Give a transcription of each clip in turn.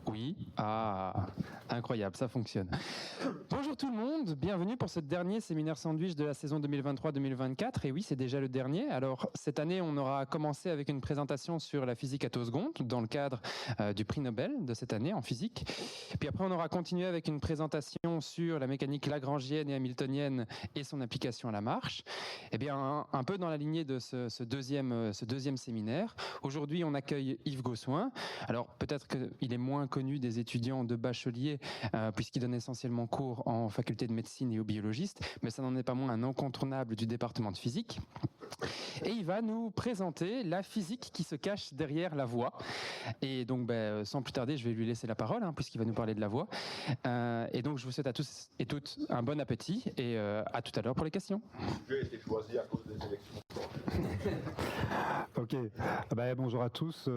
Oui. Ah, incroyable, ça fonctionne. Bonjour tout le monde, bienvenue pour ce dernier séminaire sandwich de la saison 2023-2024. Et oui, c'est déjà le dernier. Alors, cette année, on aura commencé avec une présentation sur la physique attosgonte dans le cadre du prix Nobel de cette année en physique. Puis après, on aura continué avec une présentation sur la mécanique lagrangienne et hamiltonienne et son application à la marche. Eh bien, un peu dans la lignée de ce deuxième séminaire. Aujourd'hui, on accueille Yves Gossuin. Alors, peut-être qu'il est moins connu des étudiants de bachelier, puisqu'il donne essentiellement cours en faculté de médecine et aux biologistes, mais ça n'en est pas moins un incontournable du département de physique. Et il va nous présenter la physique qui se cache derrière la voix. Et donc, sans plus tarder, je vais lui laisser la parole, puisqu'il va nous parler de la voix. Et donc, je vous souhaite à tous et toutes un bon appétit, et à tout à l'heure pour les questions. J'ai été choisi à cause des élections. Ok, bonjour à tous.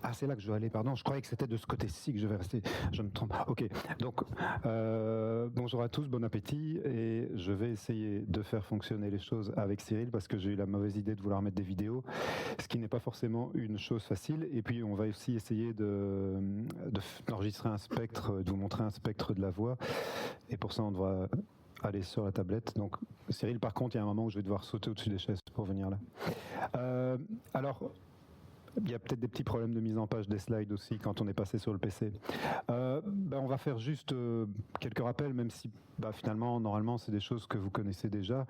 Ah, c'est là que je dois aller, pardon. Je croyais que c'était de ce côté-ci que je vais rester. Je me trompe. Ok, donc bonjour à tous, bon appétit. Et je vais essayer de faire fonctionner les choses avec Cyril parce que j'ai eu la mauvaise idée de vouloir mettre des vidéos, ce qui n'est pas forcément une chose facile. Et puis on va aussi essayer d'enregistrer un spectre, de vous montrer un spectre de la voix. Et pour ça, on devra aller sur la tablette. Donc Cyril, par contre, il y a un moment où je vais devoir sauter au-dessus des chaises pour venir là. Alors, il y a peut-être des petits problèmes de mise en page des slides aussi quand on est passé sur le PC. On va faire juste quelques rappels, même si finalement, normalement, c'est des choses que vous connaissez déjà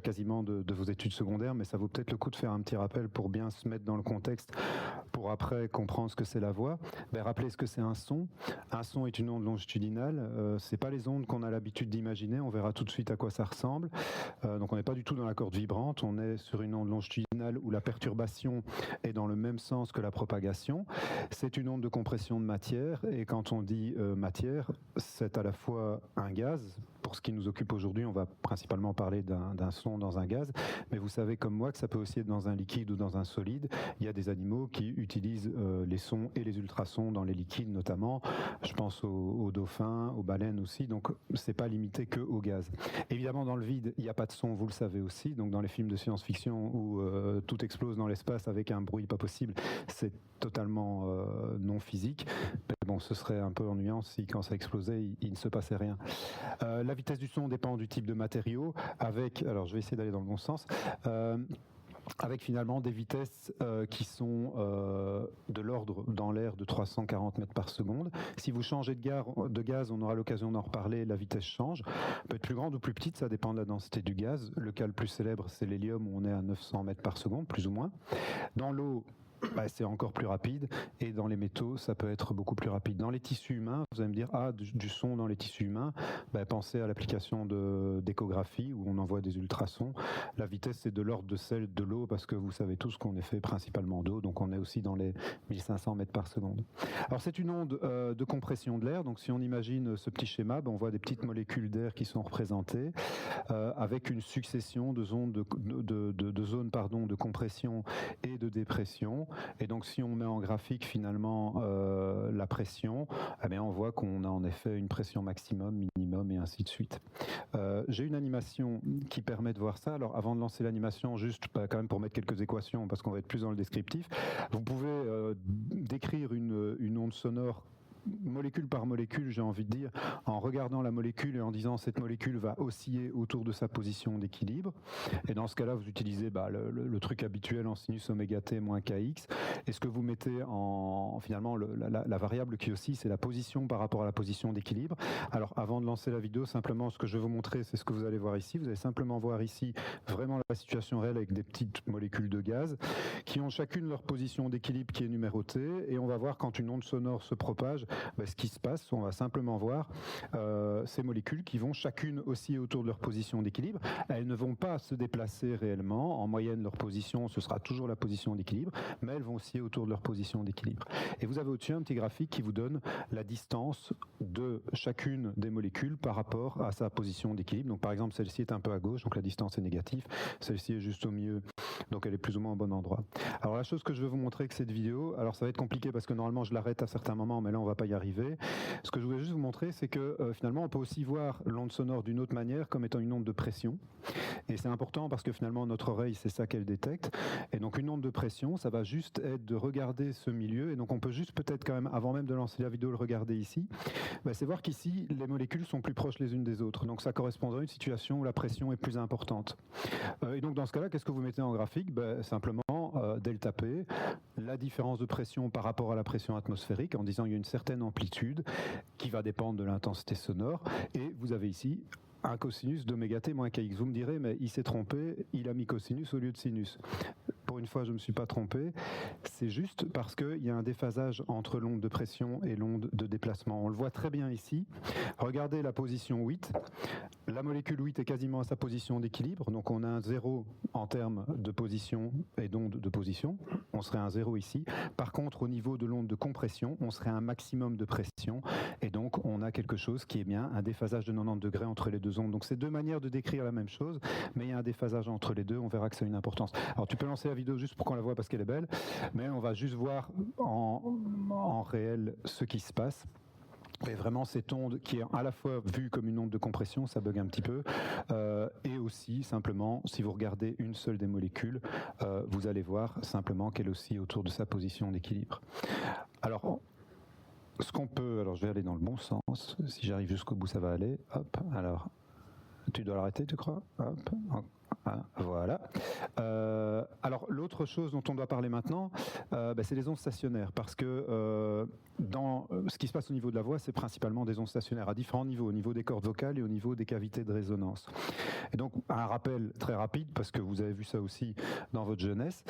quasiment de vos études secondaires, mais ça vaut peut-être le coup de faire un petit rappel pour bien se mettre dans le contexte, pour après comprendre ce que c'est la voix. Rappelez ce que c'est un son. Un son est une onde longitudinale. C'est pas les ondes qu'on a l'habitude d'imaginer. On verra tout de suite à quoi ça ressemble. Donc on n'est pas du tout dans la corde vibrante. On est sur une onde longitudinale où la perturbation est dans le même sens que la propagation. C'est une onde de compression de matière, et quand on dit matière, c'est à la fois un gaz. Pour ce qui nous occupe aujourd'hui, on va principalement parler d'un son dans un gaz, mais vous savez comme moi que ça peut aussi être dans un liquide ou dans un solide. Il y a des animaux qui utilisent les sons et les ultrasons dans les liquides notamment. Je pense aux dauphins, aux baleines aussi, donc c'est pas limité que au gaz. Évidemment, dans le vide, il n'y a pas de son, vous le savez aussi, donc dans les films de science-fiction où tout explose dans l'espace avec un bruit pas possible, c'est totalement non physique. Mais bon, ce serait un peu ennuyant si quand ça explosait, il ne se passait rien. La vitesse du son dépend du type de matériau, alors je vais essayer d'aller dans le bon sens, avec finalement des vitesses qui sont de l'ordre dans l'air de 340 mètres par seconde. Si vous changez de gaz, on aura l'occasion d'en reparler, la vitesse change. Elle peut être plus grande ou plus petite, ça dépend de la densité du gaz. Le cas le plus célèbre, c'est l'hélium, où on est à 900 mètres par seconde, plus ou moins. Dans l'eau, c'est encore plus rapide, et dans les métaux, ça peut être beaucoup plus rapide. Dans les tissus humains, vous allez me dire, du son dans les tissus humains, pensez à l'application d'échographie où on envoie des ultrasons. La vitesse est de l'ordre de celle de l'eau, parce que vous savez tous qu'on est fait principalement d'eau, donc on est aussi dans les 1500 mètres par seconde. Alors c'est une onde de compression de l'air, donc si on imagine ce petit schéma, on voit des petites molécules d'air qui sont représentées avec une succession de zones de compression et de dépression. Et donc si on met en graphique finalement la pression, on voit qu'on a en effet une pression maximum, minimum et ainsi de suite. J'ai une animation qui permet de voir ça. Alors avant de lancer l'animation, juste quand même pour mettre quelques équations, parce qu'on va être plus dans le descriptif, vous pouvez décrire une onde sonore molécule par molécule, j'ai envie de dire, en regardant la molécule et en disant cette molécule va osciller autour de sa position d'équilibre. Et dans ce cas-là, vous utilisez le truc habituel en sinus oméga t moins kx. Et ce que vous mettez finalement, la variable qui oscille, c'est la position par rapport à la position d'équilibre. Alors, avant de lancer la vidéo, simplement, ce que je vais vous montrer, c'est ce que vous allez voir ici. Vous allez simplement voir ici vraiment la situation réelle avec des petites molécules de gaz qui ont chacune leur position d'équilibre qui est numérotée. Et on va voir quand une onde sonore se propage, ce qui se passe. On va simplement voir ces molécules qui vont chacune osciller autour de leur position d'équilibre. Elles ne vont pas se déplacer réellement. En moyenne, leur position, ce sera toujours la position d'équilibre, mais elles vont osciller autour de leur position d'équilibre. Et vous avez au-dessus un petit graphique qui vous donne la distance de chacune des molécules par rapport à sa position d'équilibre. Donc par exemple, celle-ci est un peu à gauche, donc la distance est négative. Celle-ci est juste au milieu, donc elle est plus ou moins au bon endroit. Alors la chose que je veux vous montrer avec cette vidéo, alors ça va être compliqué parce que normalement je l'arrête à certains moments, mais là on va pas y arriver. Ce que je voulais juste vous montrer, c'est que finalement on peut aussi voir l'onde sonore d'une autre manière comme étant une onde de pression. Et c'est important parce que finalement notre oreille, c'est ça qu'elle détecte. Et donc une onde de pression, ça va juste être de regarder ce milieu. Et donc on peut juste peut-être quand même, avant même de lancer la vidéo, le regarder ici. C'est voir qu'ici, les molécules sont plus proches les unes des autres. Donc ça correspondrait à une situation où la pression est plus importante. Et donc dans ce cas-là, qu'est-ce que vous mettez en graphique? Simplement delta P, la différence de pression par rapport à la pression atmosphérique, en disant qu'il y a une certaine amplitude qui va dépendre de l'intensité sonore. Et vous avez ici un cosinus d'oméga t moins kx. Vous me direz, mais il s'est trompé, il a mis cosinus au lieu de sinus. Pour une fois, je ne me suis pas trompé. C'est juste parce qu'il y a un déphasage entre l'onde de pression et l'onde de déplacement. On le voit très bien ici. Regardez la position 8. La molécule 8 est quasiment à sa position d'équilibre. Donc on a un 0 en termes de position et d'onde de position. On serait un 0 ici. Par contre, au niveau de l'onde de compression, on serait un maximum de pression. Et donc, on a quelque chose qui est bien un déphasage de 90 degrés entre les deux ondes. Donc, c'est deux manières de décrire la même chose, mais il y a un déphasage entre les deux. On verra que ça a une importance. Alors, tu peux lancer la vidéo juste pour qu'on la voit parce qu'elle est belle, mais on va juste voir en réel ce qui se passe. Et vraiment cette onde qui est à la fois vue comme une onde de compression, ça bug un petit peu, et aussi simplement, si vous regardez une seule des molécules, vous allez voir simplement qu'elle oscille autour de sa position d'équilibre. Alors, ce qu'on peut, alors je vais aller dans le bon sens, si j'arrive jusqu'au bout ça va aller, hop, alors, tu dois l'arrêter tu crois? Hop, voilà. Alors l'autre chose dont on doit parler maintenant, c'est les ondes stationnaires, parce que dans ce qui se passe au niveau de la voix, c'est principalement des ondes stationnaires à différents niveaux, au niveau des cordes vocales et au niveau des cavités de résonance. Et donc un rappel très rapide, parce que vous avez vu ça aussi dans votre jeunesse,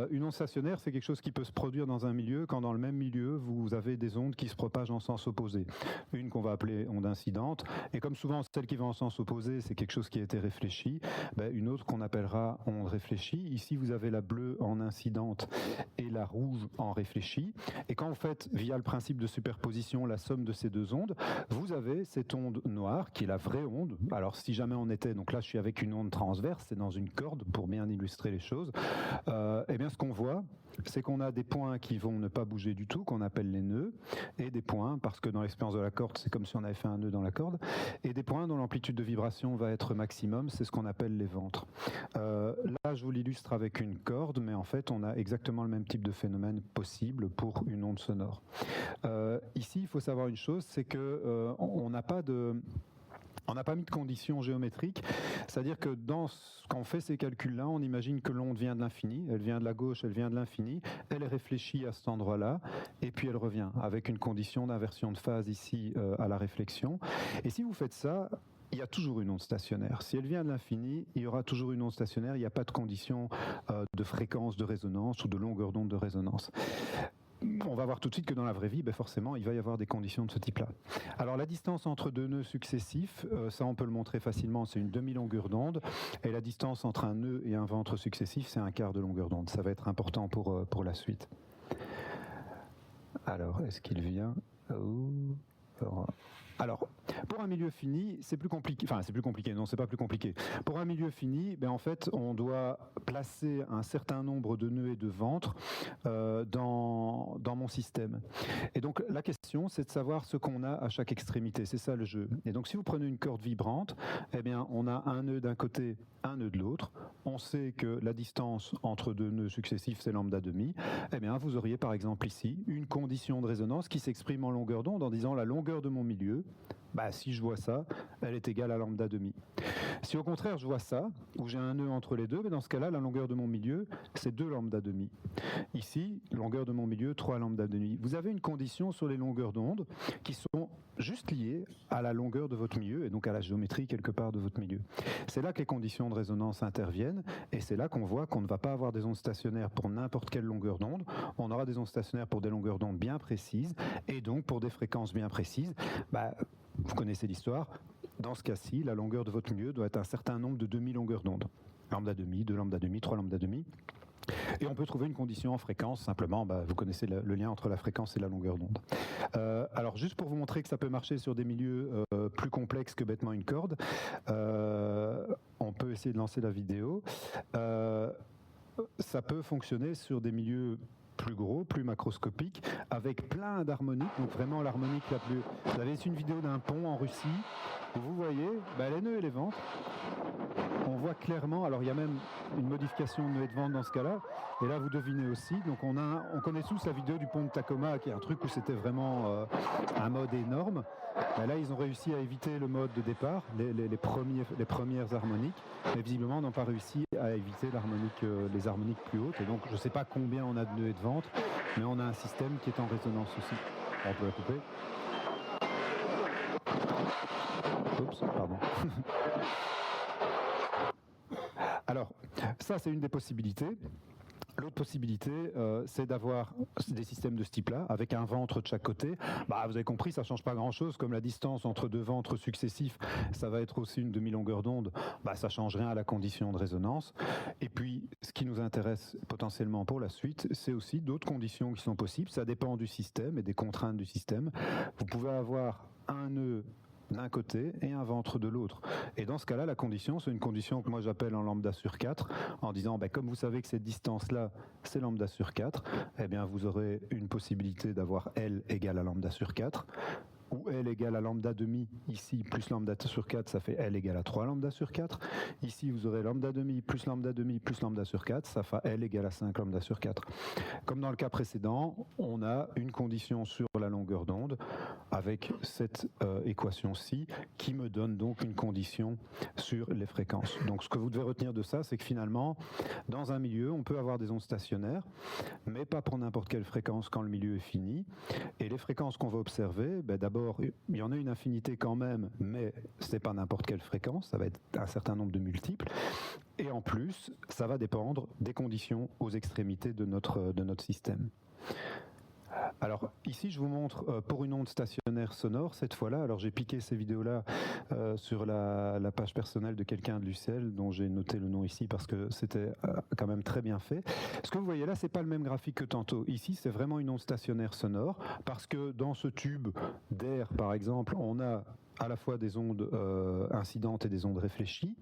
une onde stationnaire, c'est quelque chose qui peut se produire dans un milieu quand dans le même milieu vous avez des ondes qui se propagent en sens opposé. Une qu'on va appeler onde incidente, et comme souvent celle qui va en sens opposé, c'est quelque chose qui a été réfléchi, une autre qu'on appellera onde réfléchie. Ici, vous avez la bleue en incidente et la rouge en réfléchie. Et quand vous faites, via le principe de superposition, la somme de ces deux ondes, vous avez cette onde noire, qui est la vraie onde. Alors, si jamais on était, donc là, je suis avec une onde transverse, c'est dans une corde, pour bien illustrer les choses, eh bien, ce qu'on voit, c'est qu'on a des points qui vont ne pas bouger du tout, qu'on appelle les nœuds, et des points, parce que dans l'expérience de la corde, c'est comme si on avait fait un nœud dans la corde, et des points dont l'amplitude de vibration va être maximum, c'est ce qu'on appelle les ventres. Là, je vous l'illustre avec une corde, mais en fait, on a exactement le même type de phénomène possible pour une onde sonore. Ici, il faut savoir une chose, c'est que on n'a pas mis de conditions géométriques, c'est-à-dire que quand on fait ces calculs-là, on imagine que l'onde vient de l'infini, elle vient de la gauche, elle vient de l'infini, elle est réfléchie à cet endroit-là, et puis elle revient, avec une condition d'inversion de phase ici à la réflexion. Et si vous faites ça, il y a toujours une onde stationnaire. Si elle vient de l'infini, il y aura toujours une onde stationnaire, il n'y a pas de condition de fréquence de résonance ou de longueur d'onde de résonance. On va voir tout de suite que dans la vraie vie, forcément, il va y avoir des conditions de ce type-là. Alors la distance entre deux nœuds successifs, ça on peut le montrer facilement, c'est une demi-longueur d'onde, et la distance entre un nœud et un ventre successif, c'est un quart de longueur d'onde. Ça va être important pour la suite. Alors, est-ce qu'il vient? Alors, pour un milieu fini, c'est plus compliqué. Enfin, c'est plus compliqué. Non, c'est pas plus compliqué. Pour un milieu fini, en fait, on doit placer un certain nombre de nœuds et de ventres dans mon système. Et donc, la question, c'est de savoir ce qu'on a à chaque extrémité. C'est ça le jeu. Et donc, si vous prenez une corde vibrante, on a un nœud d'un côté, un nœud de l'autre. On sait que la distance entre deux nœuds successifs, c'est lambda demi. Vous auriez, par exemple, ici, une condition de résonance qui s'exprime en longueur d'onde en disant la longueur de mon milieu, si je vois ça, elle est égale à lambda demi. Si au contraire je vois ça, où j'ai un nœud entre les deux, dans ce cas-là, la longueur de mon milieu, c'est 2 lambda demi. Ici, longueur de mon milieu, 3 lambda demi. Vous avez une condition sur les longueurs d'onde qui sont juste liées à la longueur de votre milieu et donc à la géométrie quelque part de votre milieu. C'est là que les conditions de résonance interviennent et c'est là qu'on voit qu'on ne va pas avoir des ondes stationnaires pour n'importe quelle longueur d'onde. On aura des ondes stationnaires pour des longueurs d'onde bien précises et donc pour des fréquences bien précises. Vous connaissez l'histoire. Dans ce cas-ci, la longueur de votre milieu doit être un certain nombre de demi-longueurs d'onde. Lambda demi, 2 lambda demi, 3 lambda demi. Et on peut trouver une condition en fréquence, simplement, vous connaissez le lien entre la fréquence et la longueur d'onde. Alors, juste pour vous montrer que ça peut marcher sur des milieux plus complexes que bêtement une corde, on peut essayer de lancer la vidéo. ça peut fonctionner sur des milieux plus gros, plus macroscopiques, avec plein d'harmoniques, donc vraiment l'harmonique la plus... Vous avez ici une vidéo d'un pont en Russie, où vous voyez les nœuds et les ventres. On voit clairement, alors il y a même une modification de nœud et de ventre dans ce cas-là, et là vous devinez aussi, donc on connaît tous la vidéo du pont de Tacoma, qui est un truc où c'était vraiment un mode énorme. Là ils ont réussi à éviter le mode de départ, les premières harmoniques, mais visiblement n'ont pas réussi à éviter les harmoniques plus hautes, et donc je ne sais pas combien on a de nœuds et de ventre, mais on a un système qui est en résonance aussi. On peut la couper. Oups, pardon. Alors, ça c'est une des possibilités. L'autre possibilité, c'est d'avoir des systèmes de ce type-là, avec un ventre de chaque côté. Vous avez compris, ça ne change pas grand-chose, comme la distance entre deux ventres successifs, ça va être aussi une demi-longueur d'onde, ça ne change rien à la condition de résonance. Et puis, ce qui nous intéresse potentiellement pour la suite, c'est aussi d'autres conditions qui sont possibles. Ça dépend du système et des contraintes du système. Vous pouvez avoir un nœud d'un côté et un ventre de l'autre. Et dans ce cas-là, la condition, c'est une condition que moi j'appelle en lambda sur 4, en disant, comme vous savez que cette distance-là, c'est lambda sur 4, eh bien vous aurez une possibilité d'avoir L égale à lambda sur 4, où L égale à lambda demi, ici, plus lambda sur 4, ça fait L égale à 3 lambda sur 4. Ici, vous aurez lambda demi, plus lambda sur 4, ça fait L égale à 5 lambda sur 4. Comme dans le cas précédent, on a une condition sur la longueur d'onde, avec cette équation-ci, qui me donne donc une condition sur les fréquences. Donc ce que vous devez retenir de ça, c'est que finalement, dans un milieu, on peut avoir des ondes stationnaires, mais pas pour n'importe quelle fréquence quand le milieu est fini. Et les fréquences qu'on va observer, d'abord, il y en a une infinité quand même, mais ce n'est pas n'importe quelle fréquence, ça va être un certain nombre de multiples. Et en plus, ça va dépendre des conditions aux extrémités de notre système. Alors ici je vous montre pour une onde stationnaire sonore cette fois-là, alors j'ai piqué ces vidéos-là sur la page personnelle de quelqu'un de l'UCL dont j'ai noté le nom ici parce que c'était quand même très bien fait. Ce que vous voyez là, c'est pas le même graphique que tantôt. Ici c'est vraiment une onde stationnaire sonore parce que dans ce tube d'air par exemple, on a à la fois des ondes incidentes et des ondes réfléchies.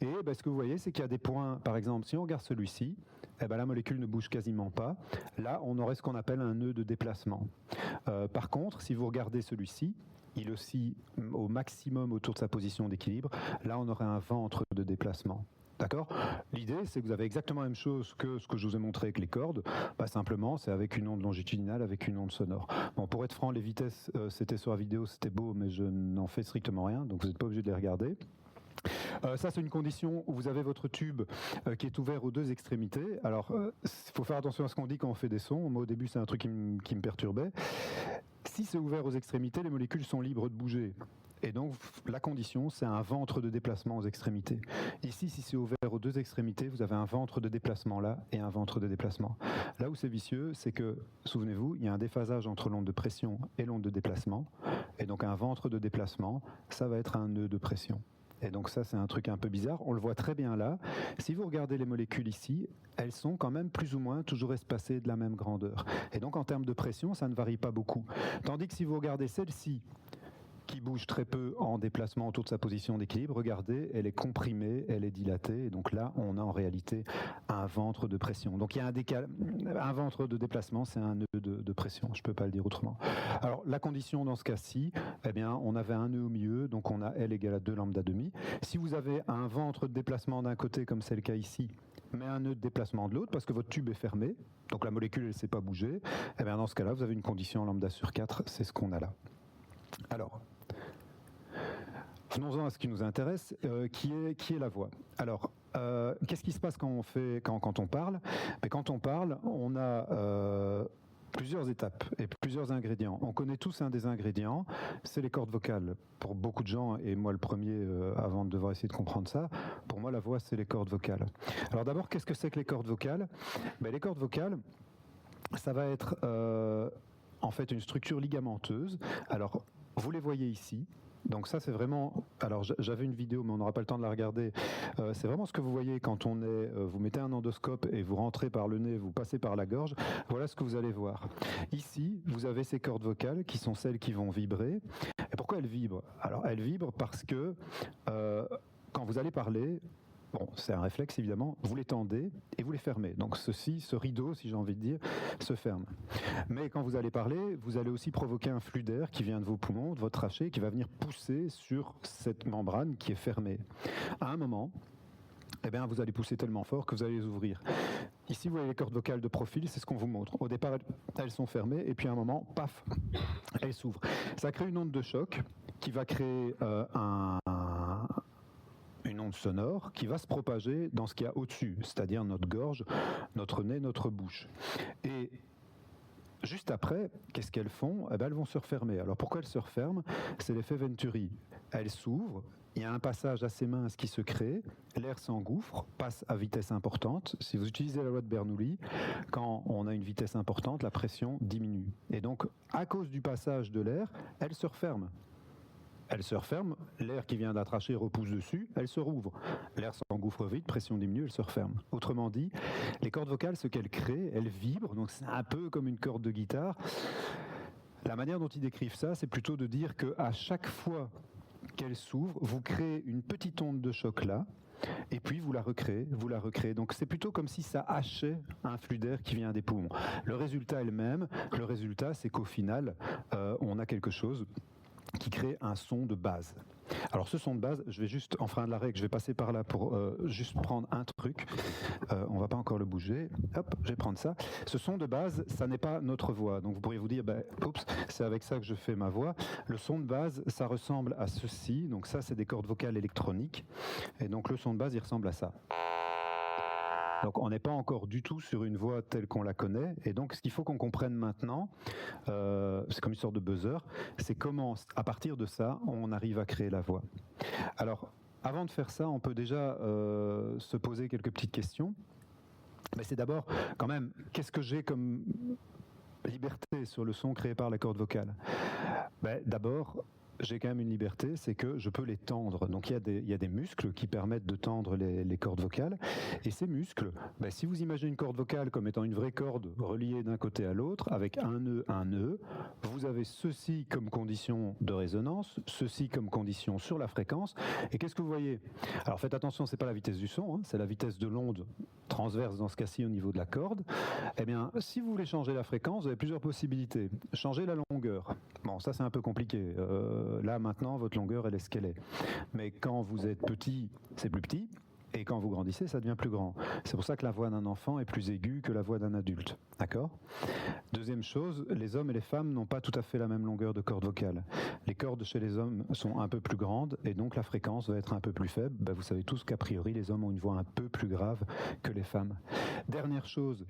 Et ce que vous voyez, c'est qu'il y a des points, par exemple, si on regarde celui-ci, la molécule ne bouge quasiment pas. Là, on aurait ce qu'on appelle un nœud de déplacement. Par contre, si vous regardez celui-ci, il oscille au maximum autour de sa position d'équilibre. Là, on aurait un ventre de déplacement. D'accord ? L'idée, c'est que vous avez exactement la même chose que ce que je vous ai montré avec les cordes. Simplement, c'est avec une onde longitudinale, avec une onde sonore. Bon, pour être franc, les vitesses, c'était sur la vidéo, c'était beau, mais je n'en fais strictement rien, donc vous n'êtes pas obligé de les regarder. Ça, c'est une condition où vous avez votre tube qui est ouvert aux deux extrémités. Alors, il faut faire attention à ce qu'on dit quand on fait des sons. Moi, au début, c'est un truc qui me perturbait. Si c'est ouvert aux extrémités, les molécules sont libres de bouger. Et donc, la condition, c'est un ventre de déplacement aux extrémités. Ici, si c'est ouvert aux deux extrémités, vous avez un ventre de déplacement là et un ventre de déplacement. Là où c'est vicieux, c'est que, souvenez-vous, il y a un déphasage entre l'onde de pression et l'onde de déplacement. Et donc, un ventre de déplacement, ça va être un nœud de pression. Et donc ça, c'est un truc un peu bizarre. On le voit très bien là. Si vous regardez les molécules ici, elles sont quand même plus ou moins toujours espacées de la même grandeur. Et donc, en termes de pression, ça ne varie pas beaucoup. Tandis que si vous regardez celle-ci, qui bouge très peu en déplacement autour de sa position d'équilibre, regardez, elle est comprimée, elle est dilatée, et donc là, on a en réalité un ventre de pression. Donc il y a un ventre de déplacement, c'est un nœud de pression, je ne peux pas le dire autrement. Alors la condition dans ce cas-ci, on avait un nœud au milieu, donc on a L égale à 2 lambda demi. Si vous avez un ventre de déplacement d'un côté, comme c'est le cas ici, mais un nœud de déplacement de l'autre, parce que votre tube est fermé, donc la molécule, elle ne s'est pas bougée, dans ce cas-là, vous avez une condition lambda sur 4, c'est ce qu'on a là. Alors, venons-en à ce qui nous intéresse, qui est la voix. Alors, qu'est-ce qui se passe quand on parle ? Quand on parle, on a plusieurs étapes et plusieurs ingrédients. On connaît tous un des ingrédients, c'est les cordes vocales. Pour beaucoup de gens, et moi le premier, avant de devoir essayer de comprendre ça, pour moi la voix, c'est les cordes vocales. Alors d'abord, qu'est-ce que c'est que les cordes vocales ? Les cordes vocales, ça va être en fait une structure ligamenteuse. Alors, vous les voyez ici. Donc ça, c'est vraiment... Alors, j'avais une vidéo, mais on n'aura pas le temps de la regarder. C'est vraiment ce que vous voyez quand vous mettez un endoscope et vous rentrez par le nez, vous passez par la gorge. Voilà ce que vous allez voir. Ici, vous avez ces cordes vocales qui sont celles qui vont vibrer. Et pourquoi elles vibrent ? Alors, elles vibrent parce que quand vous allez parler, Bon, c'est un réflexe évidemment, vous les tendez et vous les fermez. Donc ce rideau, si j'ai envie de dire, se ferme. Mais quand vous allez parler, vous allez aussi provoquer un flux d'air qui vient de vos poumons, de votre trachée, qui va venir pousser sur cette membrane qui est fermée. À un moment, eh bien, vous allez pousser tellement fort que vous allez les ouvrir. Ici, vous voyez les cordes vocales de profil, c'est ce qu'on vous montre. Au départ, elles sont fermées, et puis à un moment, paf, elles s'ouvrent. Ça crée une onde de choc qui va créer une onde sonore qui va se propager dans ce qu'il y a au-dessus, c'est-à-dire notre gorge, notre nez, notre bouche. Et juste après, qu'est-ce qu'elles font ? Eh bien, elles vont se refermer. Alors pourquoi elles se referment ? C'est l'effet Venturi. Elles s'ouvrent, il y a un passage assez mince qui se crée, l'air s'engouffre, passe à vitesse importante. Si vous utilisez la loi de Bernoulli, quand on a une vitesse importante, la pression diminue. Et donc, à cause du passage de l'air, elles se referment. Elle se referme, l'air qui vient de la trachée repousse dessus, elle se rouvre. L'air s'engouffre vite, pression diminue, elle se referme. Autrement dit, les cordes vocales, ce qu'elles créent, elles vibrent, donc c'est un peu comme une corde de guitare. La manière dont ils décrivent ça, c'est plutôt de dire qu'à chaque fois qu'elle s'ouvre, vous créez une petite onde de choc là, et puis vous la recréez. Donc c'est plutôt comme si ça hachait un flux d'air qui vient des poumons. Le résultat est le même, le résultat c'est qu'au final, on a quelque chose qui crée un son de base. Alors ce son de base, je vais juste, en frein de la règle, je vais passer par là pour juste prendre un truc. On va pas encore le bouger. Hop, je vais prendre ça. Ce son de base, ça n'est pas notre voix. Donc vous pourriez vous dire, oups, c'est avec ça que je fais ma voix. Le son de base, ça ressemble à ceci. Donc ça, c'est des cordes vocales électroniques. Et donc le son de base, il ressemble à ça. Donc on n'est pas encore du tout sur une voix telle qu'on la connaît. Et donc ce qu'il faut qu'on comprenne maintenant, c'est comme une sorte de buzzer, c'est comment, à partir de ça, on arrive à créer la voix. Alors, avant de faire ça, on peut déjà se poser quelques petites questions. Mais c'est d'abord, quand même, qu'est-ce que j'ai comme liberté sur le son créé par la corde vocale ? D'abord, j'ai quand même une liberté, c'est que je peux les tendre. Donc il y a des muscles qui permettent de tendre les cordes vocales. Et ces muscles, si vous imaginez une corde vocale comme étant une vraie corde reliée d'un côté à l'autre, avec un nœud, vous avez ceci comme condition de résonance, ceci comme condition sur la fréquence. Et qu'est-ce que vous voyez ? Alors faites attention, c'est pas la vitesse du son, c'est la vitesse de l'onde transverse dans ce cas-ci au niveau de la corde. Eh bien, si vous voulez changer la fréquence, vous avez plusieurs possibilités. Changer la longueur. Bon, ça c'est un peu compliqué. Là maintenant, votre longueur, elle est ce qu'elle est. Mais quand vous êtes petit, c'est plus petit. Et quand vous grandissez, ça devient plus grand. C'est pour ça que la voix d'un enfant est plus aiguë que la voix d'un adulte. D'accord ? Deuxième chose, les hommes et les femmes n'ont pas tout à fait la même longueur de corde vocale. Les cordes chez les hommes sont un peu plus grandes et donc la fréquence va être un peu plus faible. Vous savez tous qu'a priori, les hommes ont une voix un peu plus grave que les femmes. Dernière chose,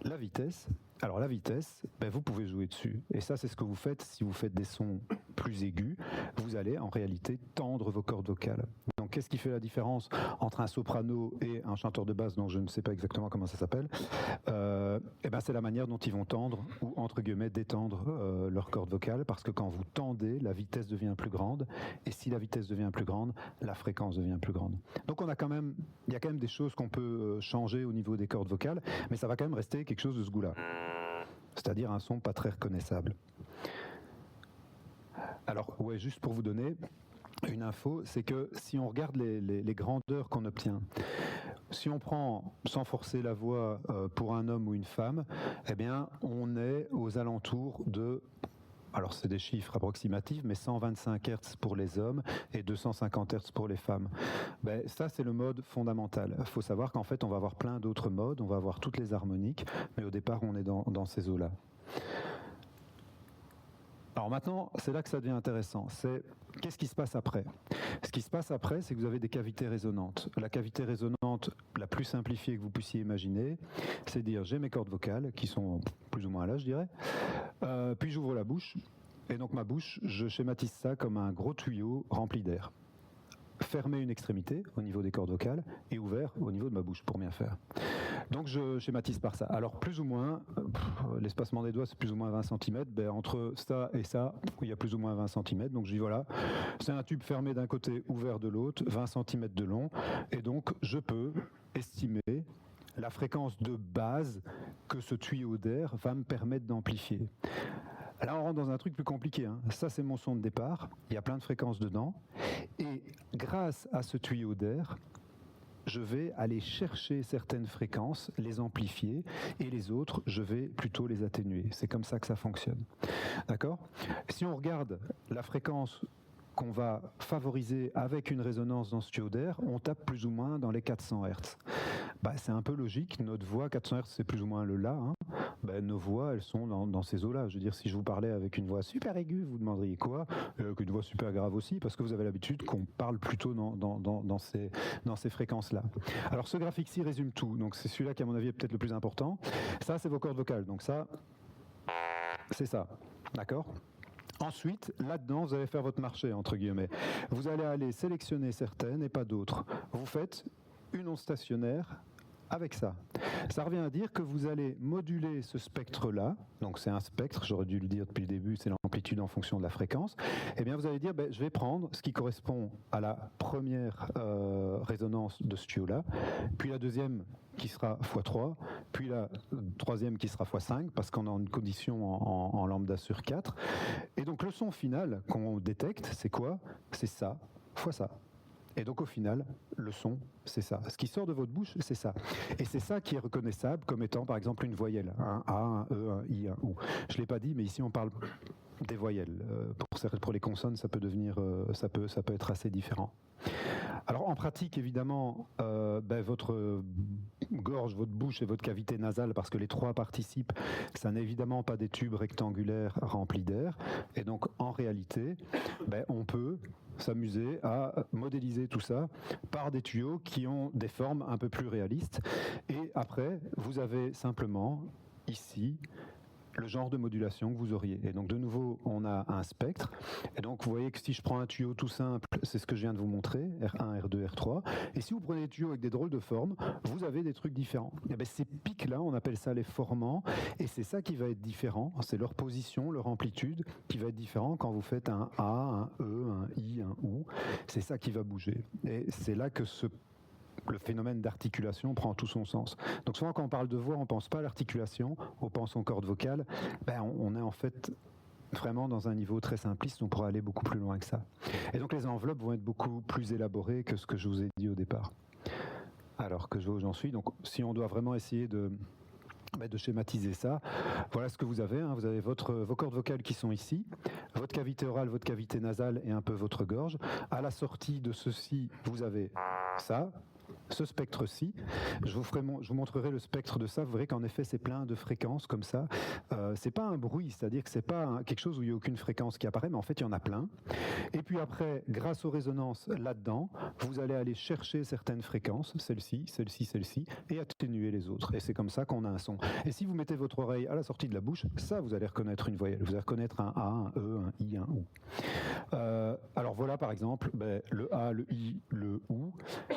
la vitesse. Alors la vitesse, vous pouvez jouer dessus. Et ça, c'est ce que vous faites si vous faites des sons plus aigus. Vous allez en réalité tendre vos cordes vocales. Donc qu'est-ce qui fait la différence entre un soprano et un chanteur de basse dont je ne sais pas exactement comment ça s'appelle ? C'est la manière dont ils vont tendre ou entre guillemets détendre leurs cordes vocales, parce que quand vous tendez, la vitesse devient plus grande. Et si la vitesse devient plus grande, la fréquence devient plus grande. Donc il y a quand même des choses qu'on peut changer au niveau des cordes vocales, mais ça va quand même rester quelque chose de ce goût-là. C'est-à-dire un son pas très reconnaissable. Alors, juste pour vous donner une info, c'est que si on regarde les grandeurs qu'on obtient, si on prend, sans forcer la voix pour un homme ou une femme, on est aux alentours de, alors c'est des chiffres approximatifs, mais 125 Hz pour les hommes et 250 Hz pour les femmes. Ça, c'est le mode fondamental. Il faut savoir qu'en fait, on va avoir plein d'autres modes, on va avoir toutes les harmoniques, mais au départ, on est dans ces eaux-là. Alors maintenant, c'est là que ça devient intéressant. C'est qu'est-ce qui se passe après ? Ce qui se passe après, c'est que vous avez des cavités résonantes. La cavité résonante la plus simplifiée que vous puissiez imaginer, c'est dire j'ai mes cordes vocales, qui sont plus ou moins là, je dirais, puis j'ouvre la bouche, et donc ma bouche, je schématise ça comme un gros tuyau rempli d'air. Fermer une extrémité au niveau des cordes vocales et ouvert au niveau de ma bouche pour bien faire. Donc je schématise par ça. Alors plus ou moins, l'espacement des doigts c'est plus ou moins 20 cm. Entre ça et ça, il y a plus ou moins 20 cm. Donc je dis voilà, c'est un tube fermé d'un côté, ouvert de l'autre, 20 cm de long. Et donc je peux estimer la fréquence de base que ce tuyau d'air va me permettre d'amplifier. Là, on rentre dans un truc plus compliqué. Ça, c'est mon son de départ. Il y a plein de fréquences dedans. Et grâce à ce tuyau d'air, je vais aller chercher certaines fréquences, les amplifier, et les autres, je vais plutôt les atténuer. C'est comme ça que ça fonctionne. D'accord ? Si on regarde la fréquence qu'on va favoriser avec une résonance dans ce tuyau d'air, on tape plus ou moins dans les 400 Hz. C'est un peu logique, notre voix, 400 Hz, c'est plus ou moins le La. Hein. Nos voix, elles sont dans ces eaux-là. Je veux dire, si je vous parlais avec une voix super aiguë, vous demanderiez quoi ? Une voix super grave aussi, parce que vous avez l'habitude qu'on parle plutôt dans ces fréquences-là. Alors, ce graphique-ci résume tout. Donc, c'est celui-là qui, à mon avis, est peut-être le plus important. Ça, c'est vos cordes vocales. Donc ça, c'est ça. D'accord ? Ensuite, là-dedans, vous allez faire votre marché, entre guillemets. Vous allez aller sélectionner certaines et pas d'autres. Vous faites une onde stationnaire avec ça. Ça revient à dire que vous allez moduler ce spectre-là, donc c'est un spectre, j'aurais dû le dire depuis le début, c'est l'amplitude en fonction de la fréquence, et bien vous allez dire, je vais prendre ce qui correspond à la première résonance de ce tuyau-là, puis la deuxième qui sera x3, puis la troisième qui sera x5, parce qu'on a une condition en lambda sur 4, et donc le son final qu'on détecte, c'est quoi ? C'est ça, fois ça. Et donc au final, le son, c'est ça. Ce qui sort de votre bouche, c'est ça. Et c'est ça qui est reconnaissable comme étant par exemple une voyelle. Un A, un E, un I, un OU. Je ne l'ai pas dit, mais ici on parle des voyelles. Pour les consonnes, ça peut être assez différent. Alors en pratique, évidemment, votre gorge, votre bouche et votre cavité nasale, parce que les trois participent, ça n'est évidemment pas des tubes rectangulaires remplis d'air. Et donc en réalité, on peut s'amuser à modéliser tout ça par des tuyaux qui ont des formes un peu plus réalistes. Et après, vous avez simplement ici le genre de modulation que vous auriez. Et donc de nouveau, on a un spectre. Et donc vous voyez que si je prends un tuyau tout simple, c'est ce que je viens de vous montrer, R1, R2, R3. Et si vous prenez des tuyaux avec des drôles de formes, vous avez des trucs différents. Et ces pics-là, on appelle ça les formants. Et c'est ça qui va être différent. C'est leur position, leur amplitude qui va être différent quand vous faites un A, un E, un I, un OU. C'est ça qui va bouger. Et c'est là que le phénomène d'articulation prend tout son sens. Donc souvent quand on parle de voix, on ne pense pas à l'articulation, on pense aux cordes vocales. On est en fait vraiment dans un niveau très simpliste, on pourra aller beaucoup plus loin que ça. Et donc les enveloppes vont être beaucoup plus élaborées que ce que je vous ai dit au départ. Alors que je vois où j'en suis. Donc si on doit vraiment essayer de schématiser ça, voilà ce que vous avez. Vous avez vos cordes vocales qui sont ici, votre cavité orale, votre cavité nasale et un peu votre gorge. À la sortie de ceci, vous avez ça, ce spectre-ci. Je vous montrerai le spectre de ça. Vous verrez qu'en effet, c'est plein de fréquences comme ça. C'est pas un bruit, c'est-à-dire que c'est pas quelque chose où il n'y a aucune fréquence qui apparaît, mais en fait, il y en a plein. Et puis après, grâce aux résonances là-dedans, vous allez aller chercher certaines fréquences, celle-ci, celle-ci, celle-ci, et atténuer les autres. Et c'est comme ça qu'on a un son. Et si vous mettez votre oreille à la sortie de la bouche, ça, vous allez reconnaître une voyelle. Vous allez reconnaître un A, un E, un I, un OU. Alors voilà, par exemple, le A, le I, le OU,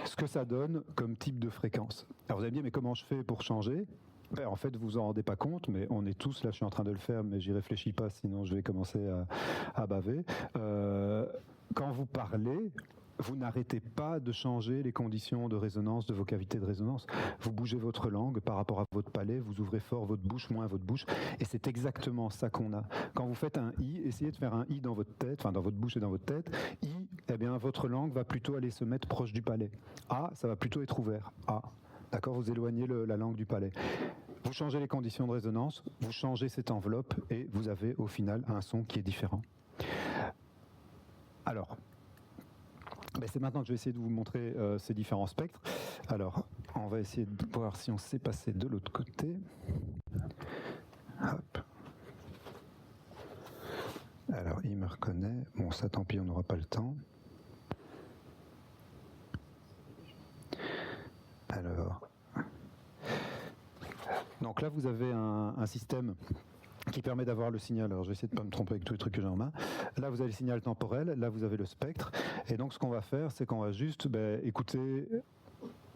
ce que ça donne comme type de fréquence. Alors vous allez me dire, mais comment je fais pour changer ? En fait, vous vous en rendez pas compte, mais on est tous, là je suis en train de le faire, mais j'y réfléchis pas, sinon je vais commencer à baver. Quand vous parlez, vous n'arrêtez pas de changer les conditions de résonance de vos cavités de résonance. Vous bougez votre langue par rapport à votre palais, vous ouvrez fort votre bouche, moins votre bouche, et c'est exactement ça qu'on a. Quand vous faites un I, essayez de faire un I dans votre tête, enfin dans votre bouche et dans votre tête. I, votre langue va plutôt aller se mettre proche du palais. A, ça va plutôt être ouvert. A. D'accord, vous éloignez la langue du palais. Vous changez les conditions de résonance, vous changez cette enveloppe et vous avez au final un son qui est différent. Alors, c'est maintenant que je vais essayer de vous montrer ces différents spectres. Alors, on va essayer de voir si on sait passer de l'autre côté. Hop. Alors, il me reconnaît. Bon, ça, tant pis, on n'aura pas le temps. Alors, donc là, vous avez un système qui permet d'avoir le signal. Alors, je vais essayer de ne pas me tromper avec tous les trucs que j'ai en main. Là, vous avez le signal temporel. Là, vous avez le spectre. Et donc, ce qu'on va faire, c'est qu'on va juste écouter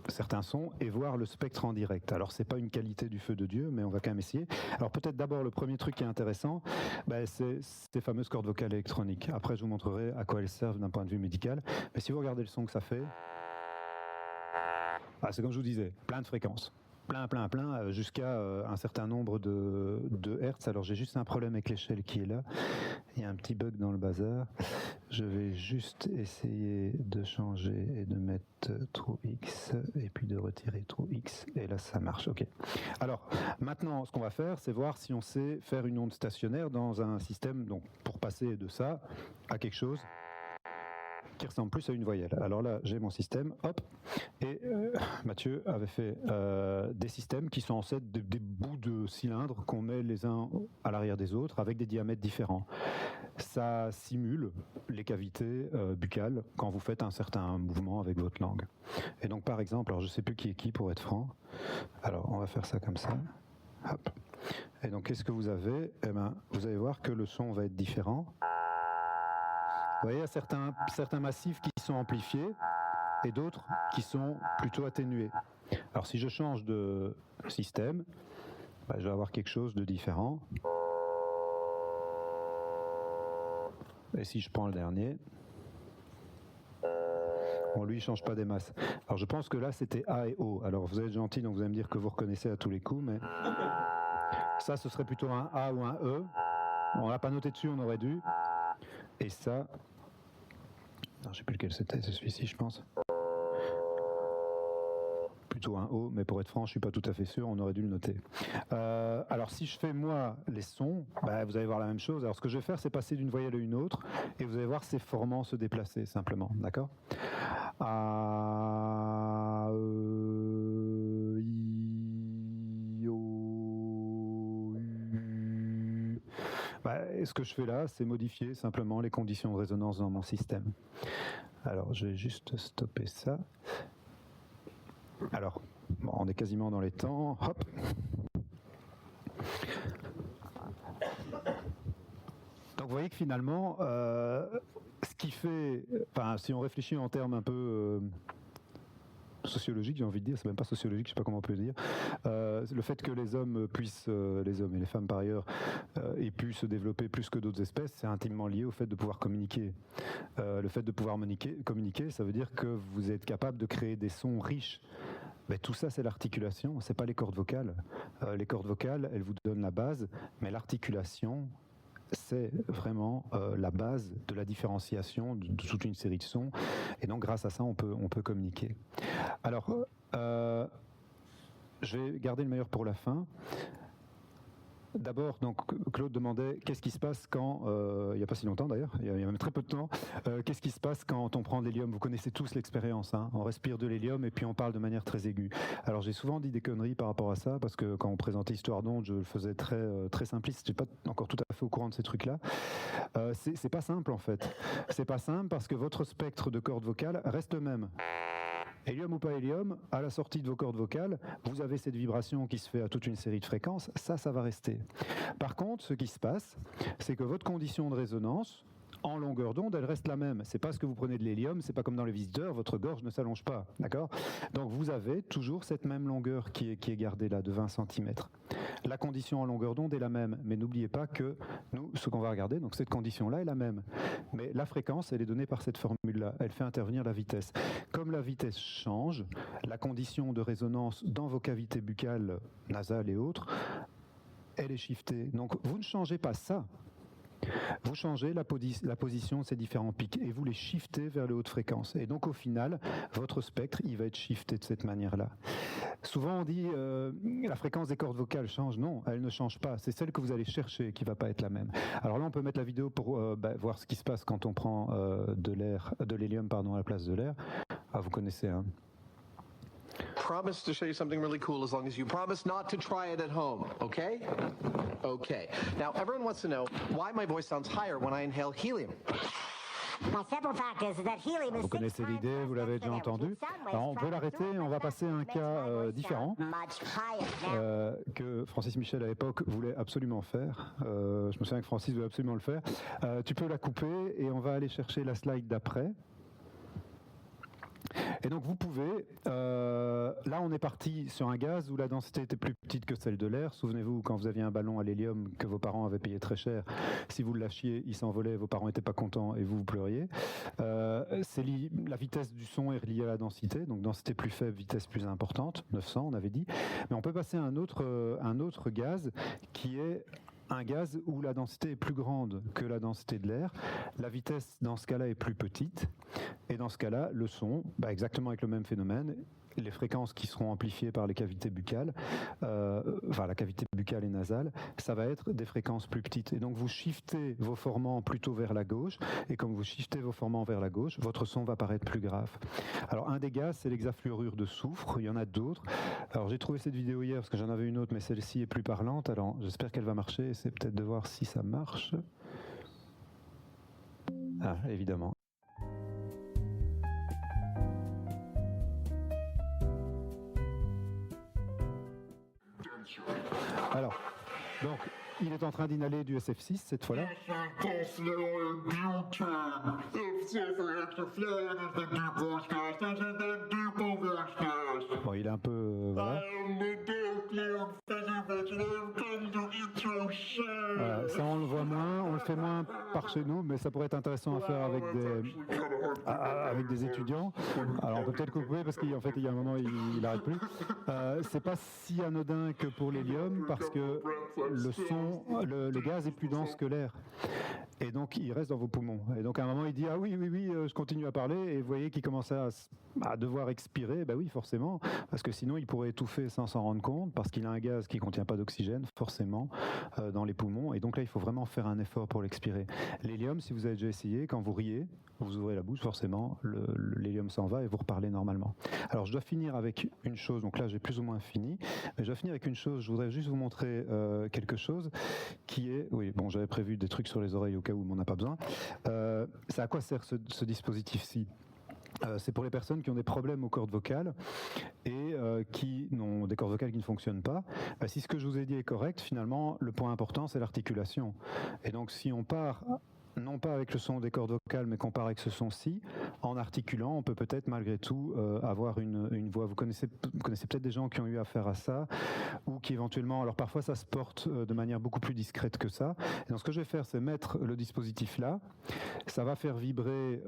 certains sons et voir le spectre en direct. Alors, c'est pas une qualité du feu de Dieu, mais on va quand même essayer. Alors, peut-être d'abord, le premier truc qui est intéressant, c'est ces fameuses cordes vocales électroniques. Après, je vous montrerai à quoi elles servent d'un point de vue médical. Mais si vous regardez le son que ça fait, c'est comme je vous disais, plein de fréquences. Plein, jusqu'à un certain nombre de hertz. Alors j'ai juste un problème avec l'échelle qui est là. Il y a un petit bug dans le bazar. je vais juste essayer de changer et de mettre true X et puis de retirer true X et là ça marche. Ok. Alors maintenant ce qu'on va faire c'est voir si on sait faire une onde stationnaire dans un système, donc pour passer de ça à quelque chose qui ressemble plus à une voyelle. Alors là, j'ai mon système, hop, et Mathieu avait fait des systèmes qui sont en fait des bouts de cylindres qu'on met les uns à l'arrière des autres avec des diamètres différents. Ça simule les cavités buccales quand vous faites un certain mouvement avec votre langue. Et donc par exemple, alors je ne sais plus qui est qui pour être franc, alors on va faire ça comme ça, hop. Et donc qu'est-ce que vous avez ? Eh ben, vous allez voir que le son va être différent. Vous voyez, il y a certains massifs qui sont amplifiés et d'autres qui sont plutôt atténués. Alors si je change de système, je vais avoir quelque chose de différent. Et si je prends le dernier, bon, lui il ne change pas des masses. Alors je pense que là c'était A et O. Alors vous êtes gentil, donc vous allez me dire que vous reconnaissez à tous les coups, mais ça ce serait plutôt un A ou un E. On l'a pas noté dessus, on aurait dû. Et ça, je ne sais plus lequel c'était, c'est celui-ci je pense. Plutôt un O, mais pour être franc, je ne suis pas tout à fait sûr, on aurait dû le noter. Alors si je fais moi les sons, vous allez voir la même chose. Alors ce que je vais faire, c'est passer d'une voyelle à une autre, et vous allez voir ces formants se déplacer simplement, d'accord ? A, E, I, O, U. Ce que je fais là, c'est modifier simplement les conditions de résonance dans mon système. Alors, je vais juste stopper ça. Alors, bon, on est quasiment dans les temps. Hop. Donc, vous voyez que finalement, ce qui fait, si on réfléchit en termes un peu sociologique, j'ai envie de dire, c'est même pas sociologique, je sais pas comment on peut le dire, le fait que les hommes puissent, les hommes et les femmes par ailleurs, aient pu se développer plus que d'autres espèces, c'est intimement lié au fait de pouvoir communiquer. Le fait de pouvoir communiquer, ça veut dire que vous êtes capable de créer des sons riches. Mais tout ça, c'est l'articulation, c'est pas les cordes vocales. Les cordes vocales, elles vous donnent la base, mais l'articulation, c'est vraiment la base de la différenciation de toute une série de sons. Et donc, grâce à ça, on peut communiquer. Alors, je vais garder le meilleur pour la fin. D'abord, donc, Claude demandait qu'est-ce qui se passe quand, il n'y a pas si longtemps d'ailleurs, il y a même très peu de temps, qu'est-ce qui se passe quand on prend de l'hélium ? Vous connaissez tous l'expérience, hein, on respire de l'hélium et puis on parle de manière très aiguë. Alors j'ai souvent dit des conneries par rapport à ça, parce que quand on présentait Histoire d'onde, je le faisais très simpliste, je n'étais pas encore tout à fait au courant de ces trucs-là. C'est pas simple en fait. C'est pas simple parce que votre spectre de cordes vocales reste le même. Hélium ou pas hélium, à la sortie de vos cordes vocales, vous avez cette vibration qui se fait à toute une série de fréquences, ça va rester. Par contre, ce qui se passe, c'est que votre condition de résonance, en longueur d'onde, elle reste la même. C'est pas ce que vous prenez de l'hélium, c'est pas comme dans les visiteurs, votre gorge ne s'allonge pas, d'accord ? Donc vous avez toujours cette même longueur qui est gardée là, de 20 cm. La condition en longueur d'onde est la même, mais n'oubliez pas que nous, ce qu'on va regarder, donc cette condition-là est la même. Mais la fréquence, elle est donnée par cette formule-là, elle fait intervenir la vitesse. Comme la vitesse change, la condition de résonance dans vos cavités buccales, nasales et autres, elle est shiftée. Donc vous ne changez pas ça. Vous changez la position de ces différents pics et vous les shiftez vers les hautes fréquences. Et donc au final, votre spectre, il va être shifté de cette manière-là. Souvent on dit la fréquence des cordes vocales change. Non, elle ne change pas. C'est celle que vous allez chercher qui ne va pas être la même. Alors là, on peut mettre la vidéo pour voir ce qui se passe quand on prend de l'hélium à la place de l'air. Ah, vous connaissez, hein. Promise to show you something really cool as long as you promise not to try it at home, okay? Okay. Now, everyone wants to know why my voice sounds higher when I inhale helium. Vous connaissez l'idée, vous l'avez déjà entendu. Alors on peut l'arrêter, on va passer à un cas différent que Francis Michel à l'époque voulait absolument faire. Je me souviens que Francis voulait absolument le faire. Tu peux la couper et on va aller chercher la slide d'après. Et donc vous pouvez, là on est parti sur un gaz où la densité était plus petite que celle de l'air. Souvenez-vous quand vous aviez un ballon à l'hélium que vos parents avaient payé très cher, si vous le lâchiez, il s'envolait, vos parents n'étaient pas contents et vous pleuriez. La vitesse du son est reliée à la densité, donc densité plus faible, vitesse plus importante, 900 on avait dit. Mais on peut passer à un autre gaz qui est un gaz où la densité est plus grande que la densité de l'air, la vitesse dans ce cas-là est plus petite, et dans ce cas-là, le son, exactement avec le même phénomène, les fréquences qui seront amplifiées par les cavités buccales, la cavité buccale et nasale, ça va être des fréquences plus petites. Et donc vous shiftez vos formants plutôt vers la gauche, et comme vous shiftez vos formants vers la gauche, votre son va paraître plus grave. Alors un des gaz, c'est l'hexafluorure de soufre, il y en a d'autres. Alors j'ai trouvé cette vidéo hier parce que j'en avais une autre, mais celle-ci est plus parlante, alors j'espère qu'elle va marcher, c'est peut-être de voir si ça marche. Ah, évidemment. Alors, donc, il est en train d'inhaler du SF6 cette fois-là. Bon, il est un peu... voilà. Voilà, ça on le voit moins, on le fait moins par chez nous, mais ça pourrait être intéressant à faire avec des étudiants. Alors on peut peut-être couper parce qu'en fait il y a un moment il n'arrête plus. C'est pas si anodin que pour l'hélium parce que le gaz est plus dense que l'air. Et donc il reste dans vos poumons. Et donc à un moment il dit ah oui, je continue à parler et vous voyez qu'il commence à devoir expirer. Ben oui, forcément, parce que sinon il pourrait étouffer sans s'en rendre compte parce qu'il a un gaz qui ne contient pas d'oxygène forcément dans les poumons. Et donc là il faut vraiment faire un effort pour l'expirer. L'hélium, si vous avez déjà essayé, quand vous riez, vous ouvrez la bouche, forcément l'hélium s'en va et vous reparlez normalement. Alors je dois finir avec une chose. Donc là j'ai plus ou moins fini, mais je dois finir avec une chose. Je voudrais juste vous montrer quelque chose qui est, oui, bon, j'avais prévu des trucs sur les oreilles au cas où on n'en a pas besoin. C'est à quoi sert ce dispositif-ci ? C'est pour les personnes qui ont des problèmes aux cordes vocales et qui ont des cordes vocales qui ne fonctionnent pas. Si ce que je vous ai dit est correct, finalement, le point important, c'est l'articulation. Et donc, si on part non pas avec le son des cordes vocales, mais qu'on part avec ce son-ci, en articulant, on peut peut-être malgré tout avoir une voix. Vous connaissez peut-être des gens qui ont eu affaire à ça, ou qui éventuellement, alors parfois ça se porte de manière beaucoup plus discrète que ça. Et donc ce que je vais faire, c'est mettre le dispositif là, ça va faire vibrer,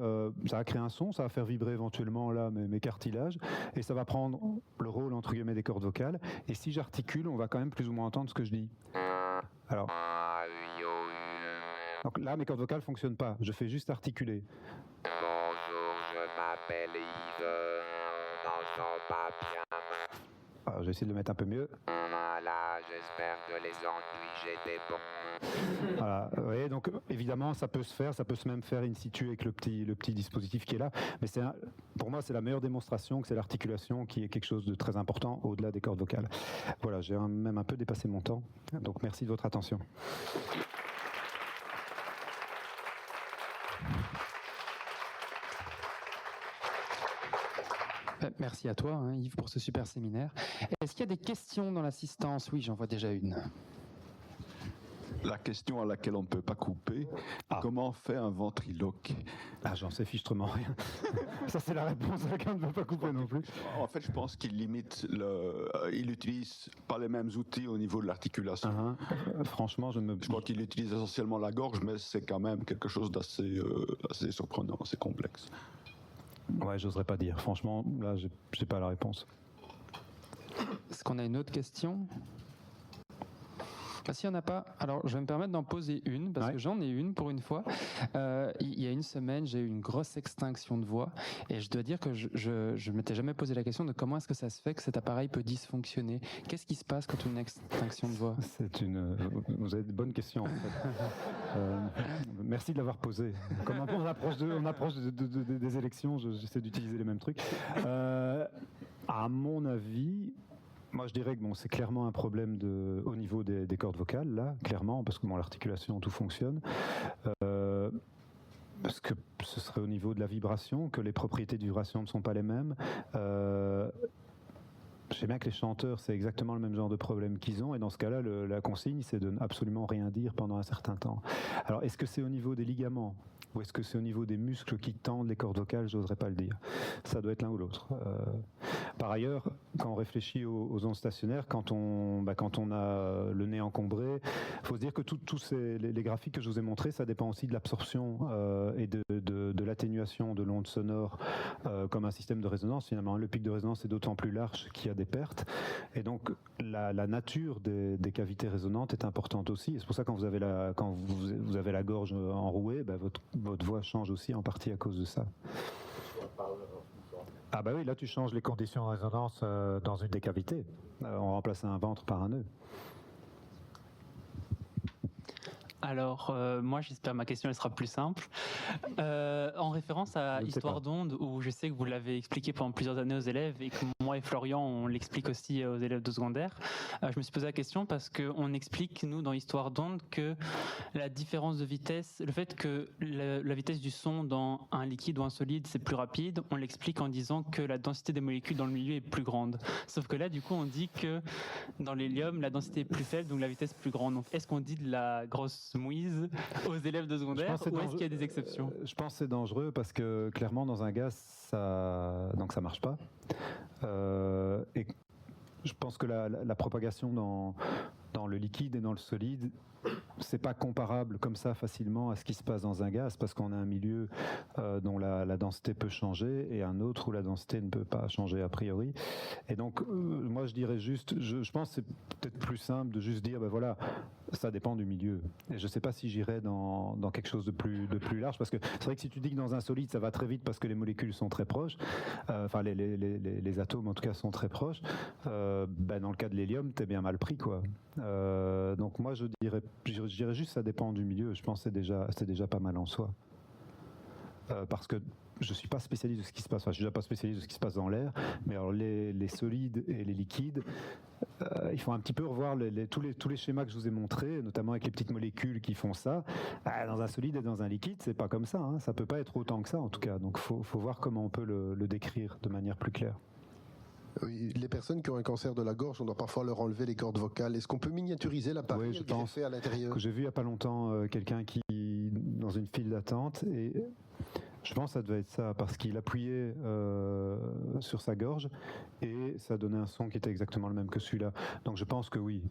ça va créer un son, ça va faire vibrer éventuellement là mes cartilages, et ça va prendre le rôle entre guillemets des cordes vocales, et si j'articule, on va quand même plus ou moins entendre ce que je dis. Alors... Donc là, mes cordes vocales ne fonctionnent pas. Je fais juste articuler. Bonjour, je m'appelle Yves. Non, je sens pas bien. Alors, je vais essayer de le mettre un peu mieux. Voilà, j'espère que les ennuis j'étais bon. Voilà. Vous voyez, donc évidemment, ça peut se faire, ça peut se même faire in situ avec le petit dispositif qui est là. Mais pour moi, c'est la meilleure démonstration que c'est l'articulation qui est quelque chose de très important au-delà des cordes vocales. Voilà, j'ai même un peu dépassé mon temps. Donc merci de votre attention. Merci à toi, Yves, pour ce super séminaire. Est-ce qu'il y a des questions dans l'assistance ? Oui, j'en vois déjà une. La question à laquelle on ne peut pas couper, comment on fait un ventriloque ? J'en sais fichtrement rien. Ça, c'est la réponse à laquelle on ne peut pas couper non plus. En fait, je pense qu'il il utilise pas les mêmes outils au niveau de l'articulation. Franchement, Je crois qu'il utilise essentiellement la gorge, mais c'est quand même quelque chose d'assez surprenant, assez complexe. Ouais, j'oserais pas dire. Franchement, là, j'ai pas la réponse. Est-ce qu'on a une autre question ? S'il n'y en a pas, alors je vais me permettre d'en poser une, parce que j'en ai une pour une fois. Il y a une semaine, j'ai eu une grosse extinction de voix, et je dois dire que je ne m'étais jamais posé la question de comment est-ce que ça se fait que cet appareil peut dysfonctionner. Qu'est-ce qui se passe quand on a une extinction de voix ? Vous avez de bonnes questions, en fait. Merci de l'avoir posée. Comme on approche des élections, j'essaie d'utiliser les mêmes trucs. À mon avis... Moi, je dirais que c'est clairement un problème au niveau des cordes vocales, là, clairement, parce que l'articulation, tout fonctionne. Parce que ce serait au niveau de la vibration, que les propriétés de vibration ne sont pas les mêmes. Je sais bien que les chanteurs, c'est exactement le même genre de problème qu'ils ont, et dans ce cas-là, la consigne, c'est de absolument rien dire pendant un certain temps. Alors, est-ce que c'est au niveau des ligaments ? Ou est-ce que c'est au niveau des muscles qui tendent les cordes vocales ? J'oserais pas le dire. Ça doit être l'un ou l'autre. Par ailleurs, quand on réfléchit aux ondes stationnaires, quand on a le nez encombré, il faut se dire que tous les graphiques que je vous ai montrés, ça dépend aussi de l'absorption et de l'atténuation de l'onde sonore comme un système de résonance. Finalement, le pic de résonance est d'autant plus large qu'il y a des pertes. Et donc, la nature des cavités résonantes est importante aussi. Et c'est pour ça que quand vous avez la gorge enrouée, votre voix change aussi en partie à cause de ça. Ah bah oui, là tu changes les conditions de résonance dans une des cavités. On remplace un ventre par un nœud. Alors, moi, j'espère que ma question elle sera plus simple. En référence à Histoire d'onde, où je sais que vous l'avez expliqué pendant plusieurs années aux élèves et que moi et Florian, on l'explique aussi aux élèves de secondaire, je me suis posé la question parce qu'on explique, nous, dans Histoire d'onde, que la différence de vitesse, le fait que la vitesse du son dans un liquide ou un solide, c'est plus rapide, on l'explique en disant que la densité des molécules dans le milieu est plus grande. Sauf que là, du coup, on dit que dans l'hélium, la densité est plus faible, donc la vitesse est plus grande. Donc, est-ce qu'on dit de la grosse mouise aux élèves de secondaire ou est-ce qu'il y a des exceptions? Je pense que c'est dangereux parce que clairement dans un gaz ça marche pas et je pense que la propagation dans le liquide et dans le solide, c'est pas comparable comme ça facilement à ce qui se passe dans un gaz parce qu'on a un milieu dont la densité peut changer et un autre où la densité ne peut pas changer a priori. Et donc moi je dirais juste, je pense que c'est peut-être plus simple de juste dire voilà, ça dépend du milieu. Et je sais pas si j'irais dans quelque chose de plus large parce que c'est vrai que si tu dis que dans un solide ça va très vite parce que les molécules sont très proches, enfin les atomes en tout cas sont très proches, dans le cas de l'hélium t'es bien mal pris quoi. Donc moi je dirais juste ça dépend du milieu. Je pense que c'est déjà pas mal en soi. Parce que je suis pas spécialiste de ce qui se passe. Enfin, je suis déjà pas spécialiste de ce qui se passe dans l'air, mais alors les solides et les liquides, il faut un petit peu revoir tous les schémas que je vous ai montrés, notamment avec les petites molécules qui font ça. Dans un solide et dans un liquide, c'est pas comme ça. Hein. Ça peut pas être autant que ça en tout cas. Donc faut voir comment on peut le décrire de manière plus claire. Oui, les personnes qui ont un cancer de la gorge, on doit parfois leur enlever les cordes vocales. Est-ce qu'on peut miniaturiser l'appareil oui, je pense à l'intérieur? J'ai vu il n'y a pas longtemps quelqu'un qui dans une file d'attente et je pense que ça devait être ça parce qu'il appuyait sur sa gorge et ça donnait un son qui était exactement le même que celui-là. Donc je pense que oui,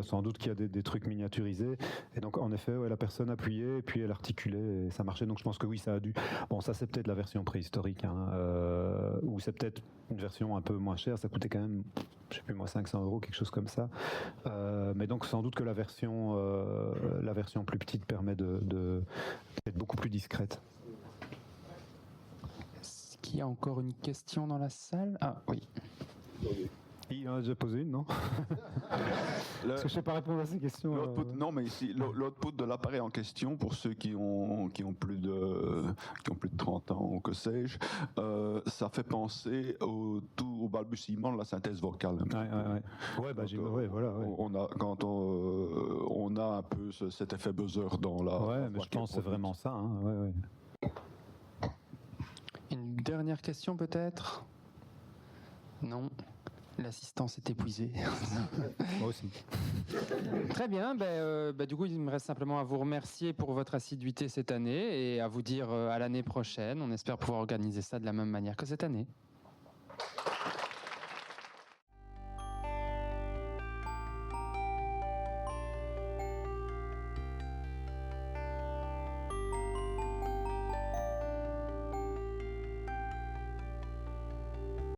sans doute qu'il y a des trucs miniaturisés et donc en effet la personne appuyait et puis elle articulait et ça marchait. Donc je pense que oui, ça a dû. Bon, ça c'est peut-être la version préhistorique ou c'est peut-être une version un peu moins chère. Ça coûtait quand même, je sais plus moi, 500 €, quelque chose comme ça. Mais donc sans doute que la version plus petite permet d'être beaucoup plus discrète. Est-ce qu'il y a encore une question dans la salle? Ah oui. Il en a déjà posé une, non? Parce que je ne sais pas répondre à ces questions. Non, mais ici, l'output de l'appareil en question, pour ceux qui ont plus de 30 ans ou que sais-je, ça fait penser au balbutiement de la synthèse vocale. Ouais, voilà. Quand on a un peu cet effet buzzer dans la. Ouais, mais je pense que c'est vraiment ça. Hein. Ouais. Une dernière question peut-être? Non. L'assistance est épuisée. Moi aussi. Très bien. Du coup, il me reste simplement à vous remercier pour votre assiduité cette année et à vous dire à l'année prochaine. On espère pouvoir organiser ça de la même manière que cette année.